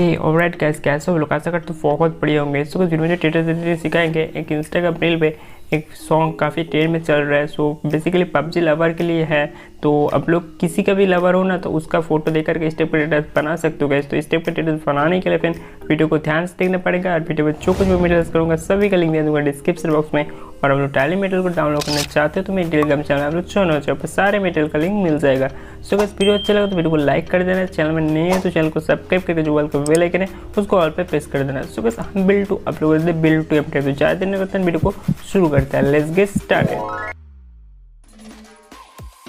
हे alright guys, कैसे हो लोग? आशा करते हो बहुत बढ़िया होंगे। इस वीडियो में जो ट्यूटोरियल सिखाएंगे, एक इंस्टाग्राम रील पे एक सॉन्ग काफ़ी ट्रेंड में चल रहा है। सो बेसिकली पबजी लवर के लिए है। तो आप लोग किसी का भी लवर हो ना, तो उसका फोटो देकर के स्टेप का ट्यूटोरियल बना सकते हो गाइस। तो स्टेप का ट्यूटोरियल बनाने के लिए फिर वीडियो को ध्यान से देखना पड़ेगा। और वीडियो में जो कुछ भी मटेरियल्स करूँगा सभी का लिंक दे दूँगा डिस्क्रिप्शन बॉक्स में। और आप लोग टैली मटेरियल को डाउनलोड करना चाहते हो तो मेरे टेलीग्राम चैनल आप लोग ज्वाइन हो जाओ, पर सारे मटेरियल का लिंक मिल जाएगा। सो गाइस, वीडियो अच्छा लगा तो वीडियो को लाइक कर देना। चैनल में नए हैं तो चैनल को सब्सक्राइब करके जो वाल का बेल आइकन है उसको ऑल पे प्रेस कर देना। सो गाइस, हम build to upload build to update तो ज़्यादा देर नहीं करते हैं, वीडियो को शुरू करते हैं। Let's get started.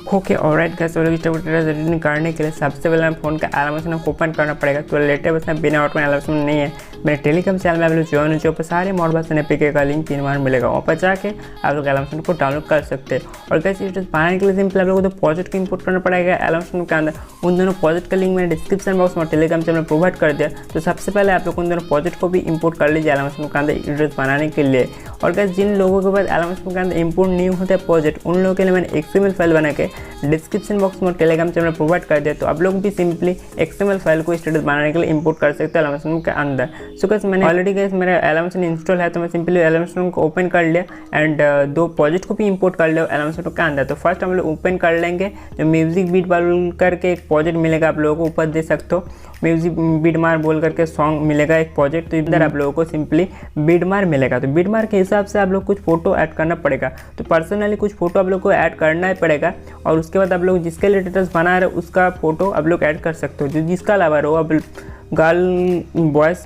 Okay alright guys, editing करने के लिए सबसे पहले फ़ोन का एलिमेशन को ओपन करना पड़ेगा। तो लेटेस्ट बस बिना ऑटो एलिमेशन नहीं है। मेरे टेलीग्राम चैनल में आप लोग ज्वाइन हो जाओ, पर सारे मॉडबस एपीके का लिंक 3 बार मिलेगा। वहाँ पर जाके आप लोग एलिमेशन को डाउनलोड कर सकते हैं। और गाइस, ये बनाने के लिए सिंपल आप लोगों को तो प्रोजेक्ट को इंपोर्ट करना पड़ेगा एलिमेशन के अंदर। उन दोनों प्रोजेक्ट का लिंक मैंने डिस्क्रिप्शन बॉक्स में टेलीग्राम चैनल में प्रोवाइड कर दिया। तो सबसे पहले आप लोग उन दोनों प्रोजेक्ट को भी इंपोर्ट कर लीजिए एलिमेशन के अंदर वीडियोस बनाने के लिए। और गाइस, जिन लोगों के पास एलिमेशन के अंदर इंपोर्ट नहीं होता है प्रोजेक्ट, उन लोगों के लिए मैंने XML फाइल बना के डिस्क्रिप्शन बॉक्स में टेलीग्राम चैनल में प्रोवाइड कर दिया। तो आप लोग भी सिंपली XML फाइल को स्टेटस बनाने के लिए इंपोर्ट कर सकते हैं एलिमेशन के अंदर। सो गाइस, मैंने ऑलरेडी गाइस मेरा एलिमेशन इंस्टॉल है, तो मैं सिंपली एलिमेशन को ओपन कर लिया एंड 2 प्रोजेक्ट को भी इंपोर्ट कर लिया एलिमेशन के अंदर। तो फर्स्ट हम लोग ओपन कर लेंगे जो म्यूजिक बीट बोल करके एक प्रोजेक्ट मिलेगा, आप लोगों को ऊपर दे सकते हो। म्यूजिक बीट मार बोल करके सॉन्ग मिलेगा एक प्रोजेक्ट। तो इधर आप लोगों को सिंपली बीट मार मिलेगा। तो बीट मार के हिसाब से आप लोग कुछ फोटो ऐड करना पड़ेगा। तो पर्सनली कुछ फोटो आप लोग को ऐड करना ही पड़ेगा। और उसके बाद आप लोग जिसके लिए स्टेटस बना रहे हो उसका फोटो आप लोग ऐड कर सकते हो। जो जिसका लवर हो, अब गर्ल बॉयज़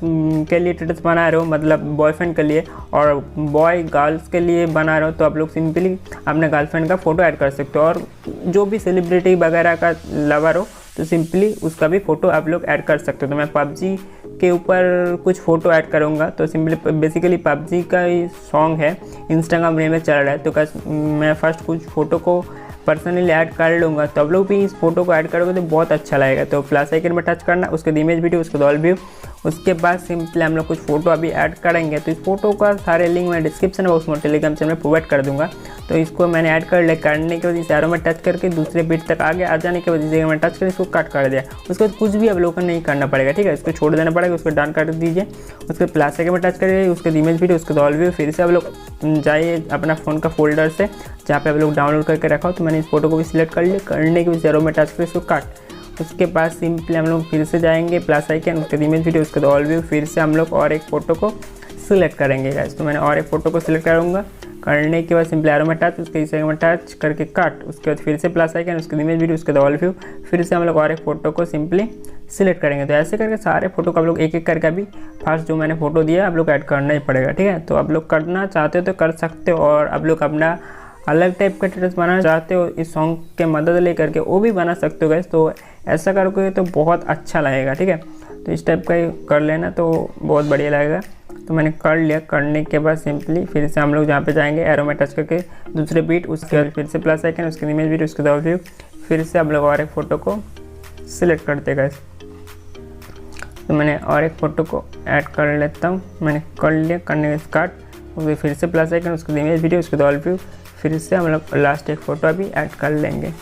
के लिए स्टेटस बना रहे हो, मतलब बॉयफ्रेंड के लिए, और बॉय गर्ल्स के लिए बना रहे हो, तो आप लोग सिंपली अपने गर्लफ्रेंड का फ़ोटो ऐड कर सकते हो। और जो भी सेलिब्रिटी वगैरह का लवर हो तो सिंपली उसका भी फ़ोटो आप लोग ऐड कर सकते हो। तो मैं पबजी के ऊपर कुछ फ़ोटो ऐड करूँगा। तो सिंपली बेसिकली पबजी का ही सॉन्ग है, इंस्टाग्राम रील में चल रहा है। तो मैं फर्स्ट कुछ फ़ोटो को पर्सनली ऐड कर लूँगा। तो आप लोग भी इस फोटो को ऐड करोगे तो बहुत अच्छा लगेगा। तो प्लस आइकन में टच करना, उसके इमेज वीडियो, उसके ऑल व्यू। उसके बाद सिंपली हम लोग कुछ फोटो अभी ऐड करेंगे। तो इस फोटो का सारे लिंक मैं डिस्क्रिप्शन बॉक्स में टेलीग्राम चैनल में प्रोवाइड कर दूँगा। तो इसको मैंने ऐड कर लिया। करने के बाद इस एरो में टच करके दूसरे बीट तक आगे आ जाने के बाद इस जगह में टच करके इसको कट कर दिया। उसके बाद कुछ भी आप लोगों को नहीं करना पड़ेगा, ठीक है। इसको छोड़ देना पड़ेगा, उसको डन कर दीजिए। उसके प्लस आइकन में टच करिए, उसके इमेज वीडियो, उसके ऑल व्यू। फिर से आप लोग जाइए अपना फ़ोन का फोल्डर से जहाँ पे आप लोग डाउनलोड करके रखा हो। तो मैंने इस फोटो को भी सिलेक्ट कर लिया। करने के बाद एरो में टच करके इसको कट। उसके बाद सिंपली हम लोग फिर से जाएंगे प्लस आइकन, उसके इमेज वीडियो, उसके ऑल व्यू। फिर से हम लोग और एक फ़ोटो को सिलेक्ट करेंगे गाइस। तो मैंने और एक फ़ोटो को सिलेक्ट करूँगा। करने के बाद सिंपली एरो में टच, उसके इस में टच करके कट। उसके बाद फिर से प्लस आइकन, उसके इमेज वीडियो, उसके ऑल व्यू। फिर से हम लोग और एक फ़ोटो को सिंपली सिलेक्ट करेंगे। तो ऐसे करके सारे फोटो को आप लोग एक एक करके अभी फर्स्ट जो मैंने फ़ोटो दिया आप लोग ऐड करना ही पड़ेगा, ठीक है। तो आप लोग करना चाहते हो तो कर सकते हो। और आप लोग अपना अलग टाइप का स्टेटस बनाना चाहते हो इस सॉन्ग के मदद ले करके, वो भी बना सकते हो गाइस। तो ऐसा करोगे तो बहुत अच्छा लगेगा, ठीक है। तो इस टाइप का कर लेना तो बहुत बढ़िया लगेगा। तो मैंने कर लिया। करने के बाद सिंपली फिर से हम लोग जहाँ पे जाएंगे एरो में टच करके दूसरे बीट, उसके बाद फिर से प्लस आइकन, उसके इमेज वीडियो, उसके ऑल व्यू। फिर से हम लोग और एक फ़ोटो को सिलेक्ट करते गाइस। तो मैंने और एक फ़ोटो को ऐड कर लेता हूँ। मैंने कर लिया। करने के स्टार्ट, उसके फिर से प्लस आइकन, उसके इमेज वीडियो, उसके ऑल व्यू। फिर से हम लोग लास्ट एक फ़ोटो अभी ऐड कर लेंगे।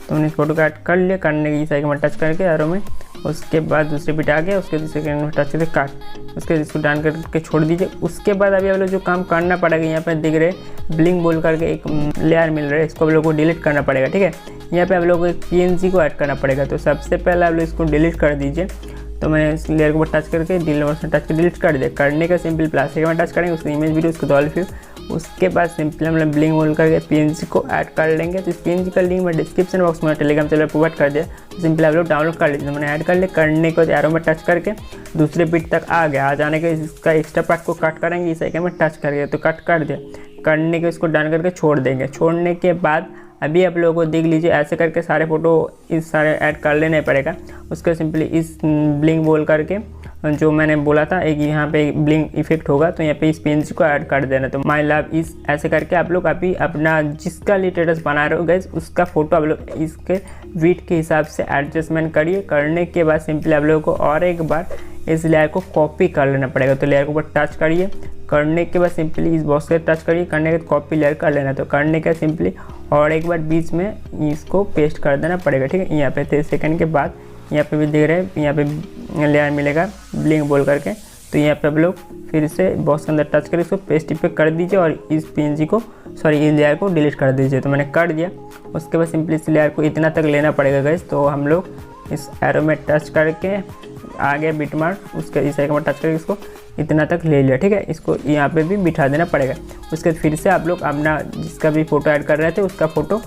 तो मैंने इस फोटो को ऐड कर लिया। करने की इस आइकन में टच करके एरो में, उसके बाद दूसरे बीट आ गया, उसके दूसरे में टच करके काट। उसके इसको डाउन करके छोड़ दीजिए। उसके बाद अभी आप लोग जो काम करना पड़ेगा, यहाँ पे दिख रहे ब्लिंक बोल करके एक लेयर मिल रहा है, इसको आप लोग को डिलीट करना पड़ेगा, ठीक है। यहाँ पे आप लोग को एक PNG को ऐड करना पड़ेगा। तो सबसे पहले आप लोग इसको डिलीट कर दीजिए। तो मैंने इस लेयर को टच करके डिलीट से टच कर डिलीट कर दिया। करने का सिंपल प्लास्टिक में टच करेंगे, उसकी इमेज वीडियो, उसको ऑल व्यू। उसके बाद सिंपली हम लोग ब्लिंक बोल करके PNG को ऐड कर लेंगे। तो इस PNG का लिंक मैं डिस्क्रिप्शन बॉक्स में टेलीग्राम चैनल प्रोवाइड कर दिया। तो सिंपली आप लोग डाउनलोड कर लीजिए। मैंने ऐड कर लिया। करने के बाद एरो में टच करके दूसरे बीट तक आ गया। आ जाने के इसका एक्स्ट्रा पार्ट को कट करेंगे, इस आइकन में टच करके तो कट कर दिया। करने के इसको डन करके छोड़ देंगे। छोड़ने के बाद अभी आप लोगों को देख लीजिए, ऐसे करके सारे फ़ोटो इस सारे ऐड कर लेने पड़ेगा। उसके सिंपली इस ब्लिंक बोल करके जो मैंने बोला था एक यहाँ पे ब्लिंक इफेक्ट होगा, तो यहाँ पे इस PNG को ऐड कर देना। तो माई लव इस ऐसे करके आप लोग अभी अपना जिसका लिए स्टेटस बना रहे हो गाइस उसका फ़ोटो आप लोग इसके वेट के हिसाब से एडजस्टमेंट करिए। करने के बाद सिंपली आप लोगों को और एक बार इस लेयर को कॉपी कर लेना पड़ेगा। तो लेयर के ऊपर टच करिए। करने के बाद सिंपली इस बॉक्स से टच करिए। करने के बाद कॉपी लेयर कर लेना। तो करने के सिंपली और एक बार बीच में इसको पेस्ट कर देना पड़ेगा, ठीक है। यहाँ पे 30 सेकंड के बाद यहाँ पे भी दिख रहे हैं, यहाँ पे लेयर मिलेगा ब्लिंक बोल करके। तो यहाँ पे आप लोग फिर से बॉक्स के अंदर टच करके इसको पेस्ट इफेक्ट कर दीजिए और इस PNG को इस लेयर को डिलीट कर दीजिए। तो मैंने कर दिया। उसके बाद सिंपली इस लेयर को इतना तक लेना पड़ेगा गाइस। तो हम लोग इस एरो में टच करके आगे बिटमार्क उसके इस आइकन में टच करके इसको इतना तक ले लिया, ठीक है। इसको यहाँ पे भी बिठा देना पड़ेगा। उसके बाद फिर से आप लोग अपना जिसका भी फ़ोटो ऐड कर रहे थे उसका फ़ोटो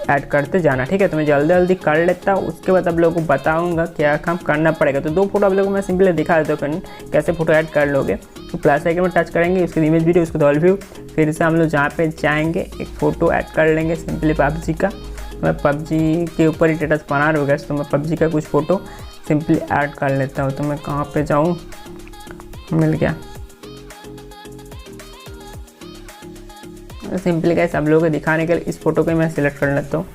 ऐड करते जाना, ठीक है। तो मैं जल्दी जल्दी कर लेता हूँ, उसके बाद आप लोगों को बताऊंगा क्या काम करना पड़ेगा। तो 2 फोटो आप लोगों को मैं सिंपली दिखा देता हूँ कैसे फ़ोटो ऐड कर लोगे। तो प्लस आइकन में टच करेंगे, उसके इमेज वीडियो, उसको ऑल व्यू, फिर से हम लोग जहाँ पे जाएंगे एक फ़ोटो ऐड कर लेंगे सिंपली PUBG का। मैं PUBG के ऊपर ही स्टेटस बना रहा हूँ, तो मैं PUBG का कुछ फ़ोटो सिंपली ऐड कर लेता हूँ। तो मैं कहाँ पे जाऊँ, मिल गया। सिंपली गाइस आप लोगों को दिखाने के लिए इस फोटो को मैं सिलेक्ट कर लेता हूँ।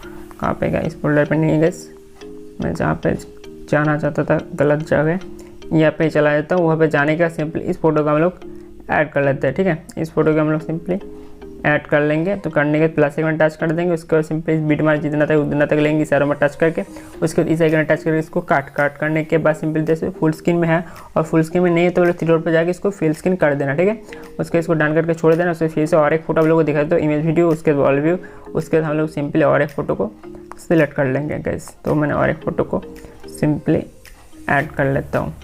कहाँ पे गाइस, फोल्डर पे नहीं गाइस, मैं जहाँ पे जाना चाहता था गलत जगह, यहाँ पे चला जाता हूँ। वहाँ पे जाने का सिंपली इस फोटो का हम लोग ऐड कर लेते हैं, ठीक है। इस फोटो को हम लोग सिंपली ऐड कर लेंगे। तो करने के प्लस आइकन टच कर देंगे, उसके बाद सिंपली बिटमार्क जितना तक उतना तक लेंगे इस एरो में टच करके। उसके बाद इस आइकन टच करके इसको काट करने के बाद सिंपली जैसे फुल स्क्रीन में है और फुल स्क्रीन में नहीं है तो 3 डॉट पर जाकर इसको फुल स्क्रीन कर देना, ठीक है। उसके इसको डन करके छोड़ देना। उसके फिर से और एक फोटो आप लोगों को दिखा दो, इमेज वीडियो, उसके बाद ऑल व्यू। उसके बाद हम लोग सिंपली और एक फ़ोटो को सिलेक्ट कर लेंगे गाइस। तो मैंने और एक फ़ोटो को सिंपली ऐड कर लेता हूँ।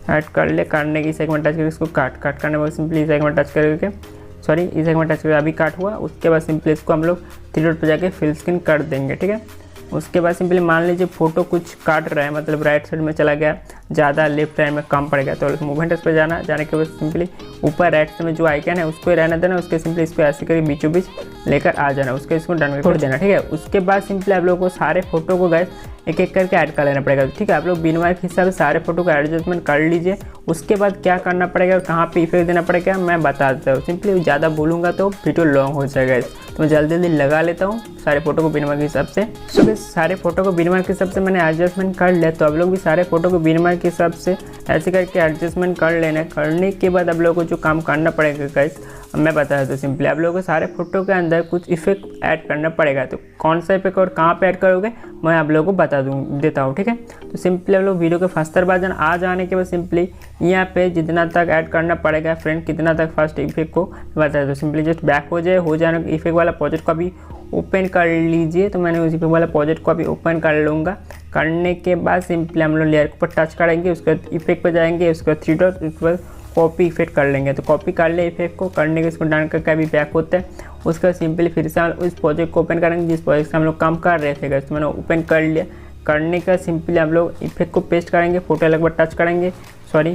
ऐड कर ले, करने की इस आइकन टच करके इसको काट करने के बाद सिंपली इस आइकन टच करके इस आइकन टच करके अभी काट हुआ। उसके बाद सिंपली इसको हम लोग 3 डॉट पर जाके फिल स्क्रीन कर देंगे, ठीक है। उसके बाद सिंपली मान लीजिए फ़ोटो कुछ काट रहा है, मतलब राइट साइड में चला गया ज़्यादा, लेफ्ट साइड में कम पड़ गया, तो मूवमेंट पर जाने के बाद सिंपली ऊपर राइट साइड में जो आइकन है उसको ही रहने देना। उसके सिंपली इसको ऐसे करके बीचों बीच लेकर आ जाना, उसके इसको डन कर छोड़ देना, ठीक है। उसके बाद सिंपली आप लोगों को सारे फोटो को गाइस एक एक करके ऐड कर लेना पड़ेगा, ठीक है। आप लोग बिनवार के हिसाब से सारे फोटो का एडजस्टमेंट कर लीजिए। उसके बाद क्या करना पड़ेगा और कहाँ पे इफेक्ट देना पड़ेगा मैं बता देता हूँ। सिंपली ज़्यादा बोलूँगा तो वीडियो लॉन्ग हो जाएगा, तो मैं जल्दी जल्दी लगा लेता हूँ सारे फोटो को बिनवार के हिसाब से। तो सारे फोटो को बिनवार के हिसाब से मैंने एडजस्टमेंट कर लिया। तो आप लोग भी सारे फोटो को बिनवार के हिसाब से ऐसे करके एडजस्टमेंट कर लेना। करने के बाद आप लोगों को जो काम करना पड़ेगा गाइस मैं बता देता हूँ। सिंपली आप लोगों को सारे फोटो के अंदर कुछ इफेक्ट ऐड करना पड़ेगा। तो कौन सा इफेक्ट और कहाँ पे ऐड करोगे मैं आप लोगों को बता देता हूँ, ठीक है। तो सिंपली आप लोग वीडियो के फर्स्ट वर्जन आ जाने के बाद सिंपली यहाँ पे जितना तक ऐड करना पड़ेगा फ्रेंड, कितना तक फर्स्ट इफेक्ट को बता देता हूँ। सिंपली जस्ट बैक हो जाने इफेक्ट वाला प्रोजेक्ट को अभी ओपन कर लीजिए। तो मैंने उस इफेक्ट वाला प्रोजेक्ट को अभी ओपन कर लूँगा। करने के बाद सिंपली हम लोग लेयर के ऊपर टच करेंगे, उसके बाद इफेक्ट पर जाएंगे, उसके बाद 3 डॉट, उसके बाद कॉपी इफेक्ट कर लेंगे। तो कॉपी कर ले इफेक्ट को, करने के इसको डन करके अभी बैक होता है। उसके बाद सिंपली फिर से हम उस प्रोजेक्ट को ओपन करेंगे जिस प्रोजेक्ट से हम लोग काम कर रहे थे। तो मैंने ओपन कर लिया। करने का सिंपली हम लोग इफेक्ट को पेस्ट करेंगे, फोटो लेयर पर टच करेंगे,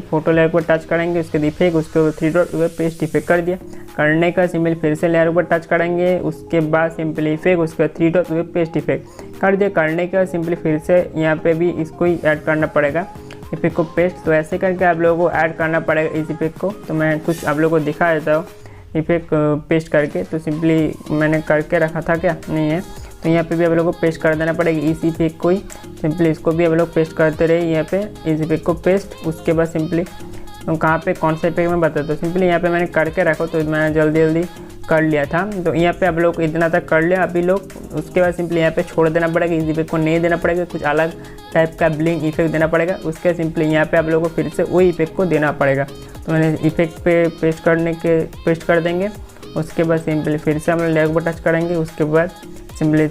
फोटो लेयर पर टच करेंगे, उसके बाद इफेक्ट, उसके बाद 3 डॉट, पेस्ट इफेक्ट कर दिया। करने का सिंपली फिर से लेयर पर टच करेंगे, उसके बाद सिंपली इफेक्ट, उसके बाद 3 डॉट, पेस्ट इफेक्ट कर दिया। करने का सिंपली फिर से यहाँ पे भी इसको ही ऐड करना पड़ेगा इफेक्ट को पेस्ट। तो ऐसे करके आप लोगों को ऐड करना पड़ेगा इस इफेक्ट को। तो मैं कुछ आप लोगों को दिखा देता हूँ इफेक्ट पेस्ट करके। तो सिंपली मैंने करके रखा था, क्या नहीं है, तो यहाँ पे भी आप लोगों को पेस्ट कर देना पड़ेगा इस इफेक्ट को ही। सिंपली इसको भी आप लोग पेस्ट करते रहे यहाँ पे इस इफेक्ट को पेस्ट। उसके बाद सिंपली कहाँ पे कौन सा इफेक्ट मैं बताता हूँ। सिंपली यहाँ पे मैंने करके रखा, तो मैंने जल्दी कर लिया था। तो यहाँ पे आप लोग इतना तक कर लिया अभी लोग। उसके बाद सिंपली यहाँ पे छोड़ देना पड़ेगा, इस इफेक्ट को नहीं देना पड़ेगा, कुछ अलग टाइप का ब्लिंक इफेक्ट देना पड़ेगा। उसके सिंपली यहाँ पे आप लोगों को फिर से वही इफेक्ट को देना पड़ेगा। तो मैंने इफेक्ट पे पेस्ट कर देंगे। उसके बाद सिंपली फिर से हम लोग लेयर पर टच करेंगे, उसके बाद सिंपली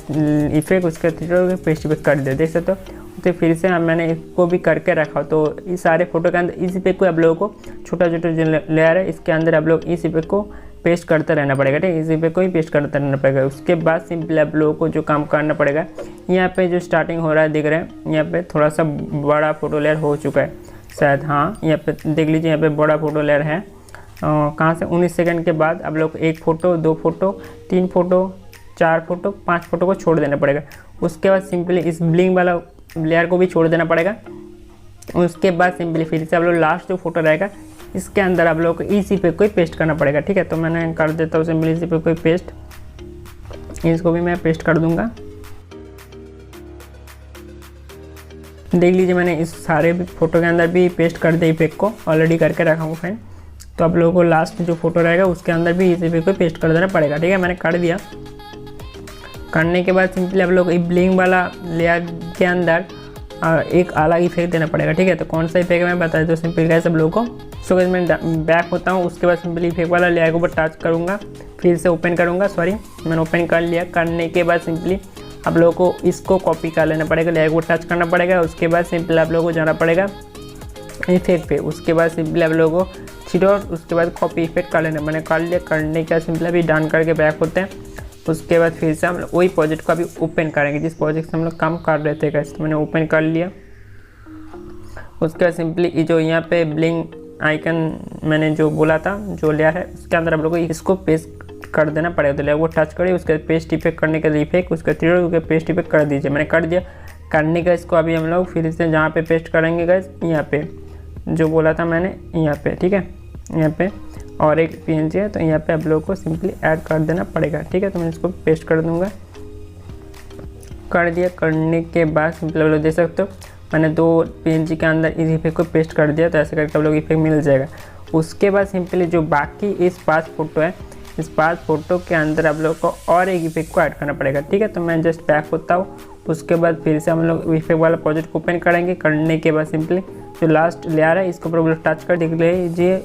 इफेक्ट, उसके पेस्ट इफेक्ट कर दे, देख सकते हो। तो फिर से मैंने इसको भी करके रखा। तो इस सारे फोटो के अंदर इस इफेक्ट को आप लोगों को छोटा जो लेयर है इसके अंदर आप लोग इस इफेक्ट को पेस्ट करते रहना पड़ेगा, ठीक है। इस इफेक्ट को ही पेस्ट करते रहना पड़ेगा। उसके बाद सिंपली आप लोगों को जो काम करना पड़ेगा, यहाँ पे जो स्टार्टिंग हो रहा है दिख रहा है, यहाँ पे थोड़ा सा बड़ा फोटो लेयर हो चुका है शायद, हाँ यहाँ पे देख लीजिए, यहाँ पे बड़ा फोटो लेयर है। कहाँ से 19 सेकंड के बाद आप लोग 1 photo, 2 photo, 3 photo, 4 photo, 5 photo को छोड़ देना पड़ेगा। उसके बाद सिंपली इस ब्लिंक वाला लेयर को भी छोड़ देना पड़ेगा। उसके बाद सिंपली फिर से आप लोग लास्ट जो फोटो रहेगा इसके अंदर आप लोगों को इस इफेक्ट को ही पेस्ट करना पड़ेगा, ठीक है। तो मैंने कर देता हूँ सिंपली इस इफेक्ट को ही पेस्ट, इसको भी मैं पेस्ट कर दूंगा। देख लीजिए मैंने इस सारे फोटो के अंदर भी पेस्ट कर दिया, इफेक्ट को ऑलरेडी करके रखा हूँ फ्रेंड। तो आप लोगों को लास्ट जो फोटो रहेगा उसके अंदर भी इस इफेक्ट को पेस्ट कर देना पड़ेगा, ठीक है। मैंने कर दिया। करने के बाद सिंपली आप लोग ब्लिंग वाला लेयर के अंदर एक अलग इफेक्ट देना पड़ेगा, ठीक है। तो कौन सा इफेक्ट मैं बता देता हूँ सिंपल गाइस सब लोगों को। सो गाइस मैं बैक होता हूँ, उसके बाद सिंपली इफेक्ट वाला लेयर के ऊपर टच करूँगा, फिर से ओपन करूँगा, सॉरी मैंने ओपन कर लिया। करने के बाद सिंपली आप लोगों को इसको कॉपी कर लेना पड़ेगा, लेयर को टच करना पड़ेगा। उसके बाद सिंपली आप लोगों को जाना पड़ेगा इफेक्ट पे, उसके बाद सिंपली आप लोगों को थ्री डॉट, उसके बाद कॉपी इफेक्ट कर लेना। मैंने कर लिया। करने के बाद सिंपली अभी डन करके बैक होते हैं। उसके बाद फिर से हम लोग वही प्रोजेक्ट को अभी ओपन करेंगे जिस प्रोजेक्ट से हम लोग काम कर रहे थे गाइस। तो मैंने ओपन कर लिया। उसके बाद सिंपली जो यहाँ पे ब्लिंग आइकन मैंने जो बोला था जो लेयर है उसके अंदर आप लोगों को इसको पेस्ट कर देना पड़ेगा। तो लेयर को टच करिए, उसके बाद पेस्ट इफेक्ट करने के लिए इफेक्ट, उसके थ्री डॉट पेस्ट इफेक्ट कर दीजिए। मैंने कर दिया। करने का इसको अभी हम लोग फिर से जहाँ पे पेस्ट करेंगे गाइस, यहाँ पे जो बोला था मैंने यहाँ पे, ठीक है, यहाँ पे और एक PNG है तो यहाँ पे आप लोगों को सिंपली ऐड कर देना पड़ेगा, ठीक है। तो मैं इसको पेस्ट कर दूंगा। कर दिया। करने के बाद सिंपली आप लोग देख सकते हो मैंने 2 PNG के अंदर इस इफेक्ट को पेस्ट कर दिया। तो ऐसे करके आप लोग इफेक्ट मिल जाएगा। उसके बाद सिंपली जो बाकी इस 5 फोटो है, इस 5 फोटो के अंदर आप लोग को और एक इफेक्ट को ऐड करना पड़ेगा, ठीक है। तो मैं जस्ट बैक होता हूँ। उसके बाद फिर से हम लोग इफेक्ट वाला प्रोजेक्ट को ओपन करेंगे। करने के बाद सिंपली जो लास्ट लेयर है इसके ऊपर टच कर देख लीजिए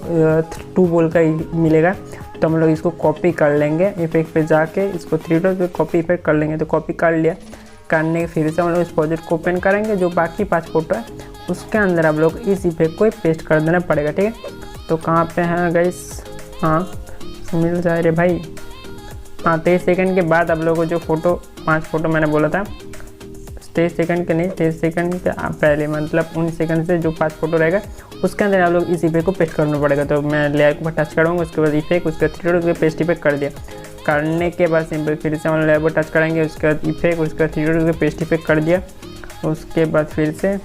2 बोल का मिलेगा। तो हम लोग इसको कॉपी कर लेंगे, इफेक्ट पे जाके इसको 3 डॉट पे कॉपी इफेक्ट कर लेंगे। तो कॉपी कर लिया। करने के फिर से हम लोग इस प्रोजेक्ट को ओपन करेंगे। जो बाकी 5 फोटो है उसके अंदर आप लोग इस इफेक्ट को पेस्ट कर देना पड़ेगा, ठीक है। तो कहाँ पे हैं गाइस, हाँ मिल जाए रे भाई। हाँ 23 सेकंड के बाद आप लोगों को जो फोटो 5 फोटो मैंने बोला था, 23 सेकंड के नहीं 23 सेकंड के पहले मतलब 19 सेकंड से जो 5 फोटो रहेगा उसके अंदर आप लोग इस इफेक्ट को पेस्ट करना पड़ेगा। तो मैं लेयर के ऊपर टच करूँगा, उसके बाद इफेक्ट, उसके बाद 3 डॉट पेस्ट इफेक्ट कर दिया। करने के बाद सिंपल फिर से हम लेयर पर टच करेंगे, उसके बाद इफेक्ट, उसके बाद 3 डॉट पेस्ट इफेक्ट कर दिया। उसके बाद फिर से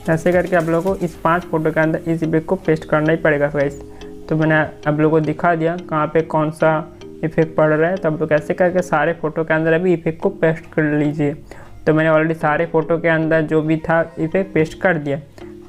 ऐसे करके आप लोगों को इस 5 फोटो के अंदर इस इफेक्ट को पेस्ट करना ही पड़ेगा गाइस। तो मैंने आप लोगों को दिखा दिया कहाँ पे कौन सा इफेक्ट पड़ रहा है। तो आप लोग ऐसे करके सारे फोटो के अंदर अभी इफेक्ट को पेस्ट कर लीजिए। तो मैंने ऑलरेडी सारे फोटो के अंदर जो भी था इफेक्ट पेस्ट कर दिया।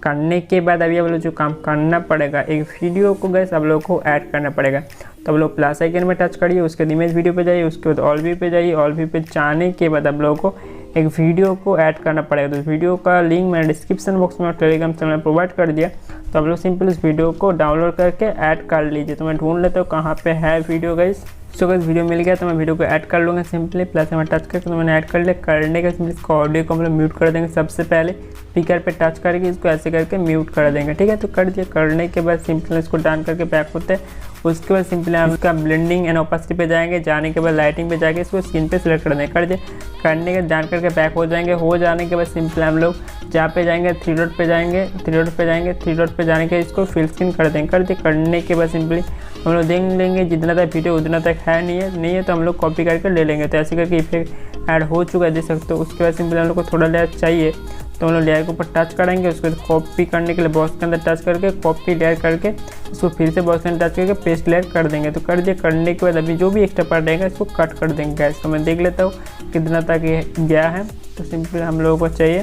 करने के बाद अभी आप लोग जो काम करना पड़ेगा, एक वीडियो को गाइस आप लोगों को ऐड करना पड़ेगा। तो आप लोग प्लस आइकन में टच करिए, उसके बाद इमेज वीडियो पे जाइए, उसके बाद ऑल व्यू पे जाइए। ऑल व्यू पे जाने के बाद आप लोगों को एक वीडियो को ऐड करना पड़ेगा। तो उस वीडियो का लिंक मैंने डिस्क्रिप्शन बॉक्स में और टेलीग्राम चैनल में प्रोवाइड कर दिया। तो आप लोग सिंपल उस वीडियो को डाउनलोड करके ऐड कर लीजिए। तो मैं ढूंढ लेता हूँ कहाँ पे है video guys. So guys video मिल गया तो मैं वीडियो को ऐड कर लूँगा सिंपली प्लस में टच करके। तो मैंने ऐड कर लिया। करने के सिंपली इसको ऑडियो को हम लोग म्यूट कर देंगे। सबसे पहले स्पीकर पे टच करके इसको ऐसे करके म्यूट कर देंगे, ठीक है। तो कर दिया। करने के बाद सिंपल इसको डाउन करके बैक होते हैं। उसके बाद सिंपली हम इसका ब्लेंडिंग एंड ओपेसिटी पे जाएंगे। जाने के बाद लाइटिंग पे जाके इसको स्क्रीन पे सिलेक्ट कर देंगे। कर दिए। करने के डाउन करके बैक हो जाएंगे। हो जाने के बाद सिंपल हम लोग जहाँ पे जाएंगे 3 डॉट पे जाएंगे, 3 डॉट पे जाएंगे, 3 डॉट पे जाने के इसको फिल स्क्रीन कर देंगे। कर दिए। करने के बाद सिंपली हम लोग देख लेंगे जितना तक वीडियो उतना तक है नहीं है तो हम लोग कॉपी करके ले लेंगे। तो ऐसे करके इफेक्ट ऐड हो चुका है, देख सकते हो। उसके बाद सिंपल हम लोग को थोड़ा लेयर चाहिए तो हम लोग लेयर के ऊपर टच करेंगे। उसके बाद कॉपी करने के लिए बॉक्स के अंदर टच करके कॉपी लेयर करके इसको फिर से बॉक्स के अंदर टच करके पेस्ट लेयर कर देंगे। तो कर दिए। करने के बाद अभी जो भी एक्स्ट्रा पार्ट रहेगा इसको कट कर देंगे गैस। तो मैं देख लेता हूँ कितना तक ये गया है। तो सिंपल हम लोगों को चाहिए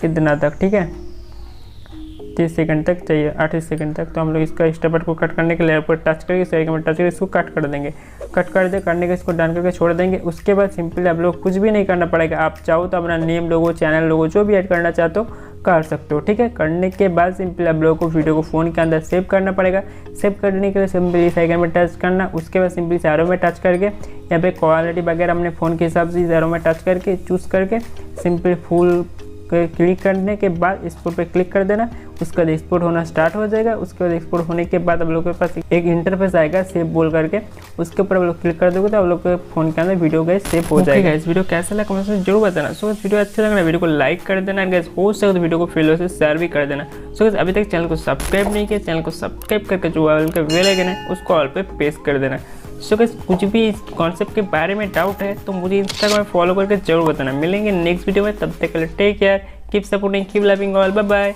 कितना तक, ठीक है, 30 सेकंड तक चाहिए, 28 सेकंड तक। तो हम लोग इसका एक्स्ट्रा पार्ट को कट करने के लिए ऊपर टच करके साइड में टच करके इसको कट कर देंगे। कट कर दे। करने के इसको डन करके छोड़ देंगे। उसके बाद सिंपली आप लोग कुछ भी नहीं करना पड़ेगा। आप चाहो तो अपना नेम लोगो, चैनल लोगो जो भी ऐड करना चाहते हो कर सकते हो, ठीक है। करने के बाद सिंपली आप लोगों को वीडियो को फ़ोन के अंदर सेव करना पड़ेगा। सेव करने के लिए सिंपली इस आइकन में टच करना। उसके बाद सिंपली एरो में टच करके यहाँ पे क्वालिटी वगैरह अपने फ़ोन के हिसाब से इस एरो में टच करके चूज़ करके सिंपली फुल क्लिक करने के बाद एक्सपोर्ट पे क्लिक कर देना। उसके बाद एक्सपोर्ट होना स्टार्ट हो जाएगा। उसके बाद एक्सपोर्ट होने के बाद आप लोगों के पास एक इंटरफेस आएगा सेव बोल करके, उसके ऊपर आप लोग क्लिक कर दोगे तो आप लोग के फोन के अंदर वीडियो गैस सेव हो जाएगा। इस वीडियो कैसा लगा कमेंट में जरूर बताना। सो इस वीडियो अच्छा लगा वीडियो को लाइक कर देना, गैस हो सके तो वीडियो को फील से शेयर भी कर देना। सो अभी तक चैनल को सब्सक्राइब नहीं किया, चैनल को सब्सक्राइब करके जो बेल आइकन है उसको ऑल पे प्रेस कर देना। सो गाइस कुछ भी इस कॉन्सेप्ट के बारे में डाउट है तो मुझे इंस्टाग्राम में फॉलो करके जरूर बताना। मिलेंगे नेक्स्ट वीडियो में, तब तक के लिए take care, keep supporting, keep loving all, bye bye.